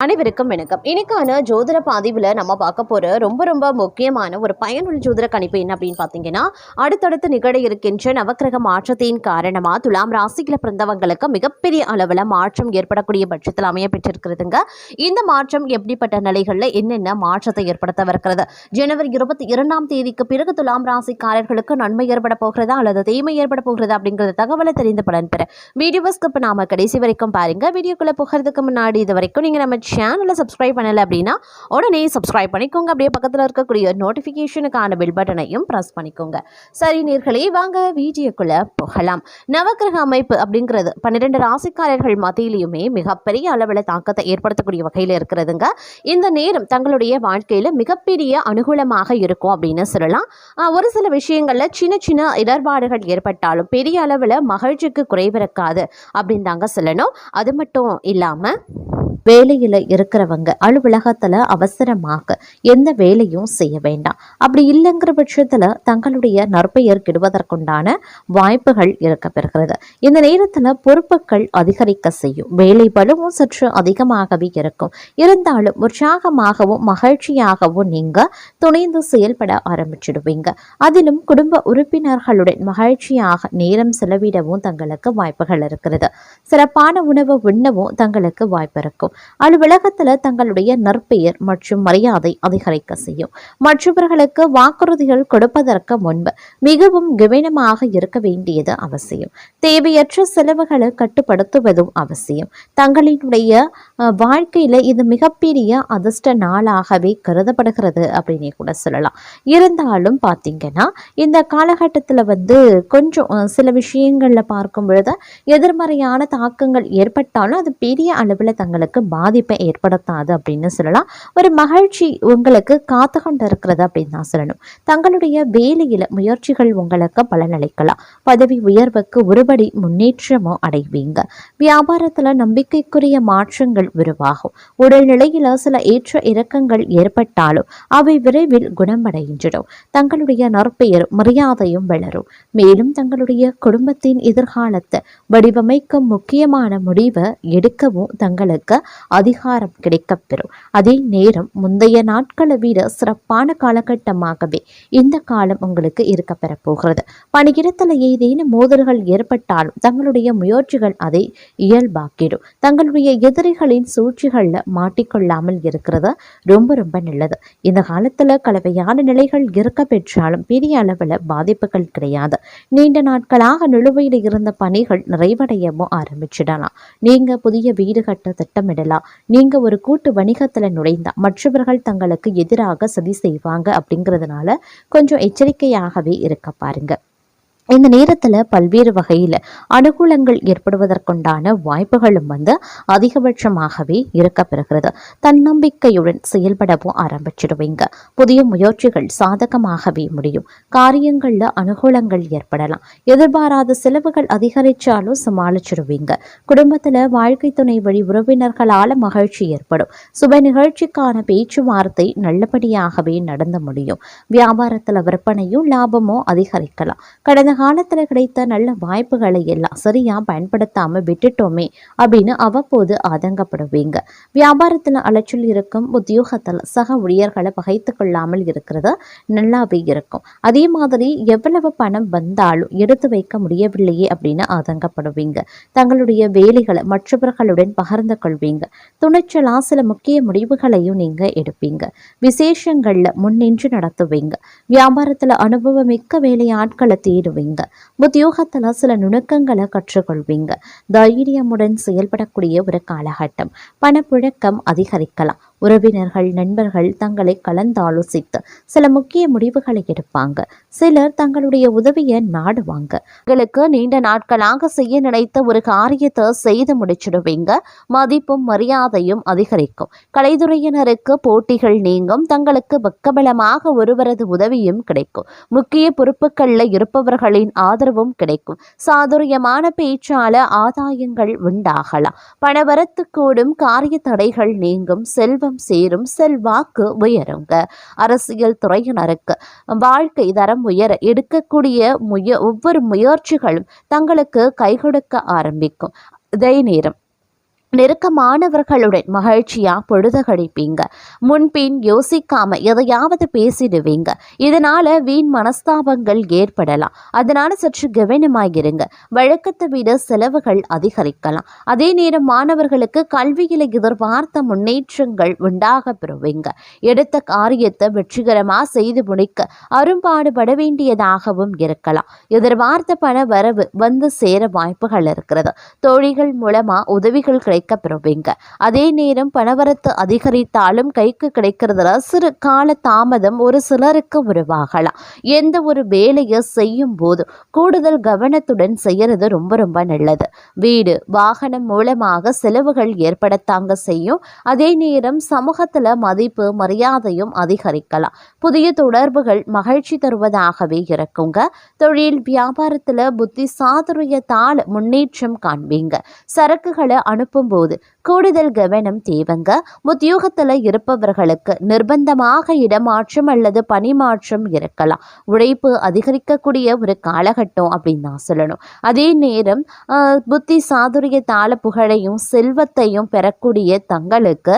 அனைவருக்கும் வணக்கம். இன்னைக்கான ஜோதிட பதிவில் நம்ம பார்க்க போற ரொம்ப ரொம்ப முக்கியமான ஒரு பயனுள்ள ஜோதிட கணிப்பு என்ன அப்படின்னு பார்த்தீங்கன்னா, அடுத்தடுத்து நிகழ இருக்கின்ற நவக்கிரக மாற்றத்தின் காரணமா துலாம் ராசியில பிறந்தவங்களுக்கு மிகப்பெரிய அளவில் மாற்றம் ஏற்படக்கூடிய பட்சத்தில் அமைய பெற்றிருக்கிறதுங்க. இந்த மாற்றம் எப்படிப்பட்ட நிலைகளில் என்னென்ன மாற்றத்தை ஏற்படுத்தவிருக்கிறது, ஜனவரி 22ஆம் தேதிக்கு பிறகு துலாம் ராசிக்காரர்களுக்கு நன்மை ஏற்பட போகிறதா அல்லது தீமை ஏற்பட போகிறதா அப்படிங்கிற தகவலை தெரிந்து பலன் பெற வீடியோஸ்க்கு இப்போ நாம கடைசி வரைக்கும் பாருங்க. வீடியோக்குள்ள போகிறதுக்கு முன்னாடி இது வரைக்கும் நீங்க நம்ம சேனலை சப்ஸ்கிரைப் பண்ணல அப்படின்னா உடனே சப்ஸ்கிரைப் பண்ணிக்கோங்க. அப்படியே பக்கத்தில் இருக்கக்கூடிய நோட்டிஃபிகேஷனுக்கான பெல் பட்டனையும் ப்ரெஸ் பண்ணிக்கோங்க. சரி நேர்களே, வாங்க வீடியோக்குள்ள போகலாம். நவக்கிரக அமைப்பு அப்படிங்கிறது 12 ராசிக்காரர்கள் மத்தியிலையுமே மிகப்பெரிய அளவில் தாக்கத்தை ஏற்படுத்தக்கூடிய வகையில் இருக்கிறதுங்க. இந்த நேரம் தங்களுடைய வாழ்க்கையில் மிகப்பெரிய அனுகூலமாக இருக்கும் அப்படின்னு சொல்லலாம். ஒரு சில விஷயங்கள்ல சின்ன சின்ன இடர்பாடுகள் ஏற்பட்டாலும் பெரிய அளவில் மகிழ்ச்சிக்கு குறைவிருக்காது அப்படின்னு தாங்க சொல்லணும். அது மட்டும் இல்லாமல் வேலையில் இருக்கிறவங்க அலுவலகத்தில் அவசரமாக எந்த வேலையும் செய்ய வேண்டாம். அப்படி இல்லைங்கிற பட்சத்தில் தங்களுடைய நற்பெயர் கெடுவதற்குண்டான வாய்ப்புகள் இருக்க பெறுகிறது. இந்த நேரத்தில் பொறுப்புகள் அதிகரிக்க செய்யும். வேலை பலுவும் சற்று அதிகமாகவே இருக்கும். இருந்தாலும் உற்சாகமாகவும் மகிழ்ச்சியாகவும் நீங்கள் துணைந்து செயல்பட ஆரம்பிச்சிடுவீங்க. அதிலும் குடும்ப உறுப்பினர்களுடன் மகிழ்ச்சியாக நேரம் செலவிடவும் தங்களுக்கு வாய்ப்புகள் இருக்கிறது. சிறப்பான உணவு உண்ணவும் தங்களுக்கு வாய்ப்பு இருக்கும். அலுவலகத்தில் தங்களுடைய நற்பெயர் மற்றும் மரியாதை அதிகரிக்க செய்யும். மற்றவர்களுக்கு வாக்குறுதிகள் கொடுப்பதற்கு முன்பு மிகவும் கவனமாக இருக்க வேண்டியது அவசியம். தேவையற்ற செலவுகளை கட்டுப்படுத்துவதும் அவசியம். தங்களினுடைய வாழ்க்கையில இது மிகப்பெரிய அதிர்ஷ்ட நாளாகவே கருதப்படுகிறது அப்படின்னு கூட சொல்லலாம். இருந்தாலும் பார்த்தீங்கன்னா இந்த காலகட்டத்தில் கொஞ்சம் சில விஷயங்கள்ல பார்க்கும் பொழுது எதிர்மறையான தாக்கங்கள் ஏற்பட்டாலும் அது பெரிய அளவில் தங்களுக்கு பாதிப்பை ஏற்படுத்தாது அப்படின்னு சொல்லலாம். ஒரு மகிழ்ச்சி உங்களுக்கு காத்து கொண்டு இருக்கிறது அப்படின்னு தான் சொல்லணும். தங்களுடைய வேலையில முயற்சிகள் உங்களுக்கு பலனளிக்கலாம். பதவி உயர்வுக்கு ஒருபடி முன்னேற்றமும் அடைவீங்க. வியாபாரத்துல நம்பிக்கைக்குரிய மாற்றங்கள் உருவாகும். உடல்நிலையில சில ஏற்ற இறக்கங்கள் ஏற்பட்டாலும் அவை விரைவில் குணமடைகின்றன. தங்களுடைய நற்பெயர் மரியாதையும் வளரும். மேலும் தங்களுடைய குடும்பத்தின் எதிர்காலத்தை வடிவமைக்கும் முக்கியமான முடிவை எடுக்கவும் தங்களுக்கு அதிகாரம் கிடைக்கப்பெறும். அதே நேரம் முந்தைய நாட்களை விட சிறப்பான காலகட்டமாகவே இந்த காலம் உங்களுக்கு இருக்க பெற போகிறது. பணியிடத்தில் ஏதேனும் மோதல்கள் ஏற்பட்டாலும் தங்களுடைய முயற்சிகள் அதை இயல்பாக்கிடும். தங்களுடைய எதிரிகளின் சூழ்ச்சிகள்ல மாட்டிக்கொள்ளாமல் இருக்கிறது ரொம்ப ரொம்ப நல்லது. இந்த காலத்துல கலவையான நிலைகள் இருக்க பெற்றாலும் பெரிய அளவில் பாதிப்புகள் கிடையாது. நீண்ட நாட்களாக நிலுவையில் இருந்த பணிகள் நிறைவடையவும் ஆரம்பிச்சிடலாம். நீங்க புதிய வீடு கட்ட திட்டமிடலாம். நீங்க ஒரு கூட்டு வணிகத்துல நுழைந்தா மற்றவர்கள் தங்களுக்கு எதிராக சதி செய்வாங்க. அப்படிங்கிறதுனால கொஞ்சம் எச்சரிக்கையாகவே இருக்க பாருங்க. இந்த நேரத்தில் பல்வேறு வகையில் அனுகூலங்கள் ஏற்படுவதற்குண்டான வாய்ப்புகளும் அதிகபட்சமாகவே இருக்க பெறுகிறது. தன்னம்பிக்கையுடன் செயல்படவும் ஆரம்பிச்சிடுவீங்க. புதிய முயற்சிகள் சாதகமாகவே முடியும். காரியங்களில் அனுகூலங்கள் ஏற்படலாம். எதிர்பாராத செலவுகள் அதிகரிச்சாலும் சமாளிச்சிடுவீங்க. குடும்பத்தில் வாழ்க்கை துணை வழி உறவினர்களால் மகிழ்ச்சி ஏற்படும். சுப நிகழ்ச்சிக்கான பேச்சுவார்த்தை நல்லபடியாகவே நடந்து முடியும். வியாபாரத்தில் விற்பனையும் லாபமும் அதிகரிக்கலாம். கடந்த காலத்துல கிடைத்த நல்ல வாய்ப்புகளை எல்லாம் சரியா பயன்படுத்தாம விட்டுட்டோமே அப்படின்னு அவ்வப்போது ஆதங்கப்படுவீங்க. வியாபாரத்துல அலைச்சல் இருக்கும். உத்தியோகத்தில் சக ஊழியர்களை பகைத்து கொள்ளாமல் இருக்கிறது நல்லாவே இருக்கும். அதே மாதிரி எவ்வளவு பணம் வந்தாலும் எடுத்து வைக்க முடியவில்லையே அப்படின்னு ஆதங்கப்படுவீங்க. தங்களுடைய வேலைகளை மற்றவர்களுடன் பகிர்ந்து கொள்வீங்க. துணிச்சலா சில முக்கிய முடிவுகளையும் நீங்க எடுப்பீங்க. விசேஷங்கள்ல முன்னின்று நடத்துவீங்க. வியாபாரத்துல அனுபவமிக்க வேலையாட்களை தேடுவீங்க. உத்தியோகத்துல சில நுணுக்கங்களை கற்றுக்கொள்வீங்க. தைரியமுடன் செயல்படக்கூடிய ஒரு காலகட்டம். பணப்புழக்கம் அதிகரிக்கலாம். உறவினர்கள் நண்பர்கள் தங்களை கலந்தாலோசித்து சில முக்கிய முடிவுகளை எடுப்பாங்க. சிலர் தங்களுடைய உதவியை நாடுவாங்க. உங்களுக்கு நீண்ட நாட்களாக செய்ய நினைத்த ஒரு காரியத்தை செய்து முடிச்சிடுவீங்க. மதிப்பும் மரியாதையும் அதிகரிக்கும். கலைத்துறையினருக்கு போட்டிகள் நீங்கும். தங்களுக்கு பக்கபலமாக ஒருவரது உதவியும் கிடைக்கும். முக்கிய பொறுப்புகள்ல இருப்பவர்களின் ஆதரவும் கிடைக்கும். சாதுரியமான பேச்சால ஆதாயங்கள் உண்டாகலாம். பணவரத்து கூடும். காரிய தடைகள் நீங்கும். செல்வம் சேரும். செல்வாக்கு உயருங்க. அரசியல் துறையினருக்கு வாழ்க்கை தரம் உயர எடுக்கக்கூடிய ஒவ்வொரு முயற்சிகளும் தங்களுக்கு கை கொடுக்க ஆரம்பிக்கும். இதே நேரம் நெருக்கமானவர்களுடன் மகிழ்ச்சியா பொழுது கழிப்பீங்க. முன்பின் யோசிக்காம எதையாவது பேசிடுவீங்க. இதனால வீண் மனஸ்தாபங்கள் ஏற்படலாம். அதனால சற்று கவனமாயிருங்க. வழக்கத்தை விட செலவுகள் அதிகரிக்கலாம். அதே நேரம் மாணவர்களுக்கு கல்வியில எதிர்பார்த்த முன்னேற்றங்கள் உண்டாக பெறுவீங்க. எடுத்த காரியத்தை வெற்றிகரமா செய்து முடிக்க அரும்பாடுபட வேண்டியதாகவும் இருக்கலாம். எதிர்பார்த்த பண வரவு வந்து சேர வாய்ப்புகள் இருக்கிறது. தோழிகள் மூலமா உதவிகள் கிடைக்கப்பெறுவீங்க. அதே நேரம் பணவரத்து அதிகரித்தாலும் கைக்கு கிடைக்கிறதுல சிறு கால தாமதம் ஒரு சிலருக்கு உருவாகலாம். எந்த ஒரு வேலையை செய்யும் போது கூடுதல் கவனத்துடன் செய்யறது ரொம்ப ரொம்ப நல்லது. வீடு வாகனம் மூலமாக செலவுகள் ஏற்படத்தாங்க செய்யும். அதே நேரம் சமூகத்துல மதிப்பு மரியாதையும் அதிகரிக்கலாம். புதிய தொடர்புகள் மகிழ்ச்சி தருவதாகவே இருக்குங்க. தொழில் வியாபாரத்துல புத்தி சாதுரியத்தால் முன்னேற்றம் காண்பீங்க. சரக்குகளை அனுப்பும் போது கூடுதல் கவனம் தேவைங்க. உத்தியோகத்தில் இருப்பவர்களுக்கு நிர்பந்தமாக இடமாற்றம் அல்லது பணிமாற்றம் இருக்கலாம். உழைப்பு அதிகரிக்கக்கூடிய ஒரு காலகட்டம் அப்படின்னு நான் சொல்லணும். அதே நேரம் புத்தி சாதுரியத்தால புகழையும் செல்வத்தையும் பெறக்கூடிய தங்களுக்கு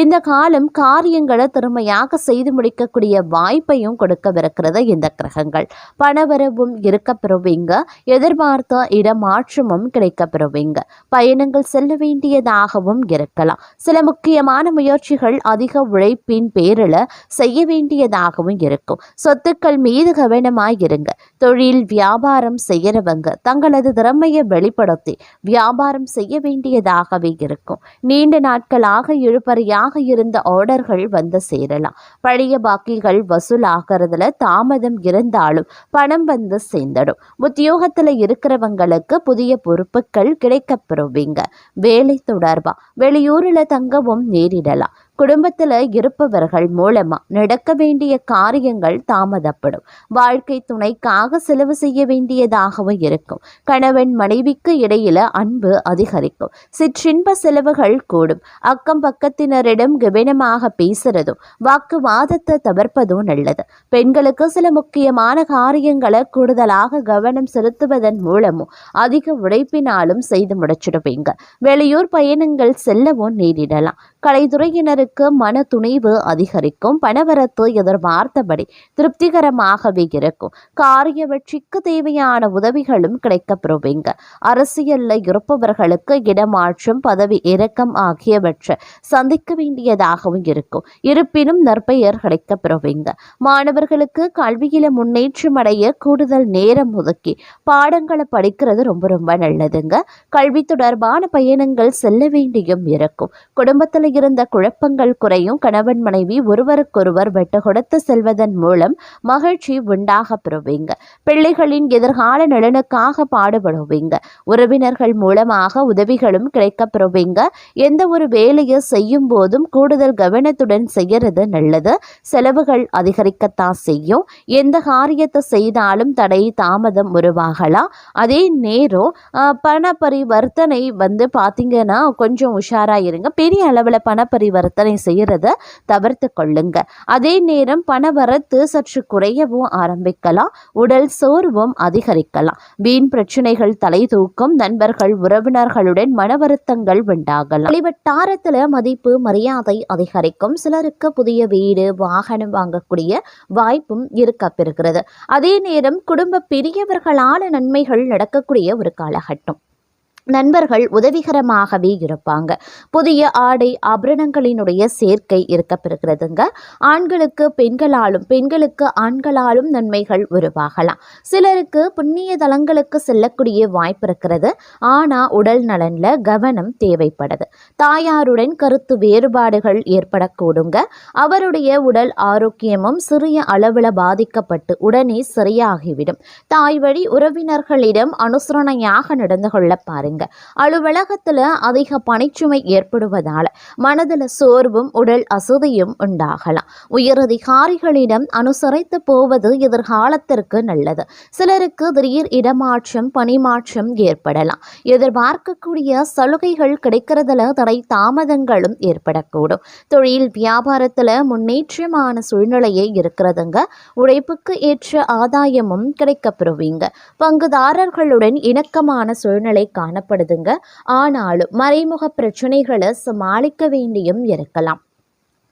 இந்த காலம் காரியங்களை திறமையாக செய்து முடிக்கக்கூடிய வாய்ப்பையும் கொடுக்கவிருக்கிறது இந்த கிரகங்கள். பணவரவும் இருக்க பெறுவீங்க. எதிர்பார்த்த இடமாற்றமும் கிடைக்க பெறுவீங்க. பயணங்கள் செல்ல வேண்டியதாகவும் இருக்கலாம். சில முக்கியமான முயற்சிகள் அதிக உழைப்பின் பேரில் செய்ய வேண்டியதாகவும் இருக்கும். சொத்துக்கள் மீது கவனமாயிருங்க. தொழில் வியாபாரம் செய்யறவங்க தங்களது திறமையை வெளிப்படுத்தி வியாபாரம் செய்ய வேண்டியதாகவே இருக்கும். நீண்ட நாட்களாக இழுபறியாக இருந்த ஆர்டர்கள் வந்து சேரலாம். பழைய பாக்கிகள் வசூலாகிறதுல தாமதம் இருந்தாலும் பணம் வந்து சேர்ந்துடும். உத்தியோகத்தில் இருக்கிறவங்களுக்கு புதிய பொறுப்புகள் கிடைக்கப்பெறுவீங்க. வேலை தொடர்பா வெளியூரில் தங்கவும் நேரிடலாம். குடும்பத்தில் இருப்பவர்கள் மூலமா நடக்க வேண்டிய காரியங்கள் தாமதப்படும். வாழ்க்கை துணைக்காக செலவு செய்ய வேண்டியதாகவும் இருக்கும். கணவன் மனைவிக்கு இடையில அன்பு அதிகரிக்கும். சிற்றின்ப செலவுகள் கூடும். அக்கம் பக்கத்தினரிடம் கவனமாக பேசுறதும் வாக்குவாதத்தை தவிர்ப்பதும் நல்லது. பெண்களுக்கு சில முக்கியமான காரியங்களை கூடுதலாக கவனம் செலுத்துவதன் மூலமும் அதிக உழைப்பினாலும் செய்து முடிச்சிடுவீங்க. வெளியூர் பயணங்கள் செல்லவும் நேரிடலாம். கலைத்துறையினருக்கு மன துணிவு அதிகரிக்கும். பணவரத்து எதிர்பார்த்தபடி திருப்திகரமாகவே இருக்கும். காரிய வெற்றிக்கு தேவையான உதவிகளும் கிடைக்கப்பெறுவீங்க. அரசியல்ல இருப்பவர்களுக்கு இடமாற்றம் பதவி இறக்கம் ஆகியவற்றை சந்திக்க வேண்டியதாகவும் இருக்கும். இருப்பினும் நற்பெயர் கிடைக்கப்பெறுவீங்க. மாணவர்களுக்கு கல்வியில முன்னேற்றம் அடைய கூடுதல் நேரம் ஒதுக்கி பாடங்களை படிக்கிறது ரொம்ப ரொம்ப நல்லதுங்க. கல்வி தொடர்பான பயணங்கள் செல்ல வேண்டியும் இருக்கும். குடும்பத்தில் இருந்த குழப்பங்கள் குறையும். கணவன் மனைவி ஒருவருக்கொருவர் விட்டு கொடுத்து செல்வதன் மூலம் மகிழ்ச்சி உண்டாக பெறுவீங்க. பிள்ளைகளின் எதிர்கால நலனுக்காக பாடுபடுவீங்க. உறவினர்கள் மூலமாக உதவிகளும் கிடைக்க பெறுவீங்க. எந்த ஒரு வேலையை செய்யும் போதும் கூடுதல் கவனத்துடன் செய்யறது நல்லது. செலவுகள் அதிகரிக்கத்தான் செய்யும். எந்த காரியத்தை செய்தாலும் தடை தாமதம் உருவாகலாம். அதே நேரம் பண பரிவர்த்தனை வந்து பார்த்தீங்கன்னா கொஞ்சம் உஷாரா இருங்க. பெரிய அளவில் பண பரிவர்த்தனை செய்யறத தவிர்த்து கொள்ளுங்க. அதே நேரம் பண வரத்து சற்று குறையவும் ஆரம்பிக்கலாம். உடல் சோர்வும் அதிகரிக்கலாம். வீண் பிரச்சனைகள் தலை தூக்கும். நண்பர்கள் உறவினர்களுடன் மன வருத்தங்கள் உண்டாகலாம். வெளிவட்டாரத்துல மதிப்பு மரியாதை அதிகரிக்கும். சிலருக்கு புதிய வீடு வாகனம் வாங்கக்கூடிய வாய்ப்பும் இருக்க பெறுகிறது. அதே நேரம் குடும்ப பெரியவர்களான நன்மைகள் நடக்கக்கூடிய ஒரு காலகட்டம். நண்பர்கள் உதவிகரமாகவே இருப்பாங்க. புதிய ஆடை ஆபரணங்களினுடைய சேர்க்கை இருக்கப்பெறுகிறதுங்க. ஆண்களுக்கு பெண்களாலும் பெண்களுக்கு ஆண்களாலும் நன்மைகள் உருவாகலாம். சிலருக்கு புண்ணிய தலங்களுக்கு செல்லக்கூடிய வாய்ப்பு இருக்கிறது. ஆனால் உடல் நலன்ல கவனம் தேவைப்படுது. தாயாருடன் கருத்து வேறுபாடுகள் ஏற்படக்கூடுங்க. அவருடைய உடல் ஆரோக்கியமும் சிறிய அளவில் பாதிக்கப்பட்டு உடனே சரியாகிவிடும். தாய் வழி உறவினர்களிடம் அனுசரணையாக நடந்து கொள்ள பாருங்க. அலுவலகத்துல அதிக பணிச்சுமை ஏற்படுவதால மனதில் சோர்வும் உடல் அசதியும் உண்டாகலாம். உயரதிகாரிகளிடம் அனுசரித்து போவது எதிர்காலத்திற்கு நல்லது. சிலருக்கு திடீர் இடமாற்றம் பணிமாற்றம் ஏற்படலாம். எதிர்பார்க்கக்கூடிய சலுகைகள் கிடைக்கிறதுல தடை தாமதங்களும் ஏற்படக்கூடும். தொழில் வியாபாரத்துல முன்னேற்றமான சூழ்நிலையே இருக்கிறதுங்க. உழைப்புக்கு ஏற்ற ஆதாயமும் கிடைக்கப்பெறுவீங்க. பங்குதாரர்களுடன் இணக்கமான சூழ்நிலை காணப்படும். காணப்படுதுங்க. ஆனாலும் மறைமுக பிரச்சனைகளை சமாளிக்க வேண்டியும் இருக்கலாம்.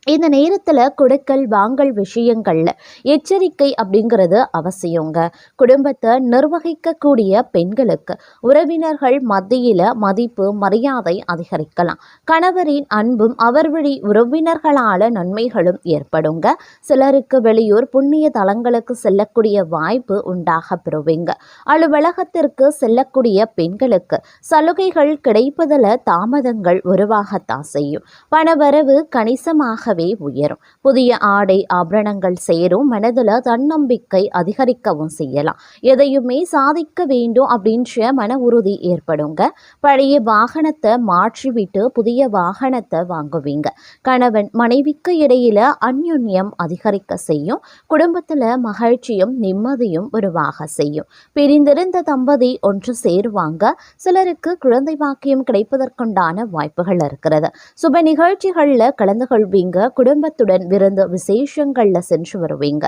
இந்த நேரத்தில் கொடுக்கல் வாங்கல் விஷயங்கள்ல எச்சரிக்கை அப்படிங்கிறது அவசியங்க. குடும்பத்தை நிர்வகிக்கக்கூடிய பெண்களுக்கு உறவினர்கள் மத்தியில மதிப்பு மரியாதை அதிகரிக்கலாம். கணவரின் அன்பும் அவர் வழி உறவினர்களால நன்மைகளும் ஏற்படுங்க. சிலருக்கு வெளியூர் புண்ணிய தலங்களுக்கு செல்லக்கூடிய வாய்ப்பு உண்டாக பெறுவீங்க. அலுவலகத்திற்கு செல்லக்கூடிய பெண்களுக்கு சலுகைகள் கிடைப்பதில் தாமதங்கள் உருவாகத்தான் செய்யும். பணவரவு கணிசமாக உயரும். புதிய ஆடை ஆபரணங்கள் சேரும். மனதில் தன்னம்பிக்கை அதிகரிக்கவும் செய்யலாம். எதையுமே சாதிக்க வேண்டும் அப்படின்ற மன உறுதி ஏற்படுங்க. பழைய வாகனத்தை மாற்றிவிட்டு புதிய வாகனத்தை வாங்குவீங்க. கணவன் மனைவிக்கு இடையில அந்யுன்யம் அதிகரிக்க செய்யும். குடும்பத்துல மகிழ்ச்சியும் நிம்மதியும் உருவாக செய்யும். பிரிந்திருந்த தம்பதி ஒன்று சேருவாங்க. சிலருக்கு குழந்தை பாக்கியம் கிடைப்பதற்குண்டான வாய்ப்புகள் இருக்கிறது. சுப நிகழ்ச்சிகள்ல கலந்து கொள்வீங்க. குடும்பத்துடன் விருந்து விசேஷங்கள்ல சென்று வருவீங்க.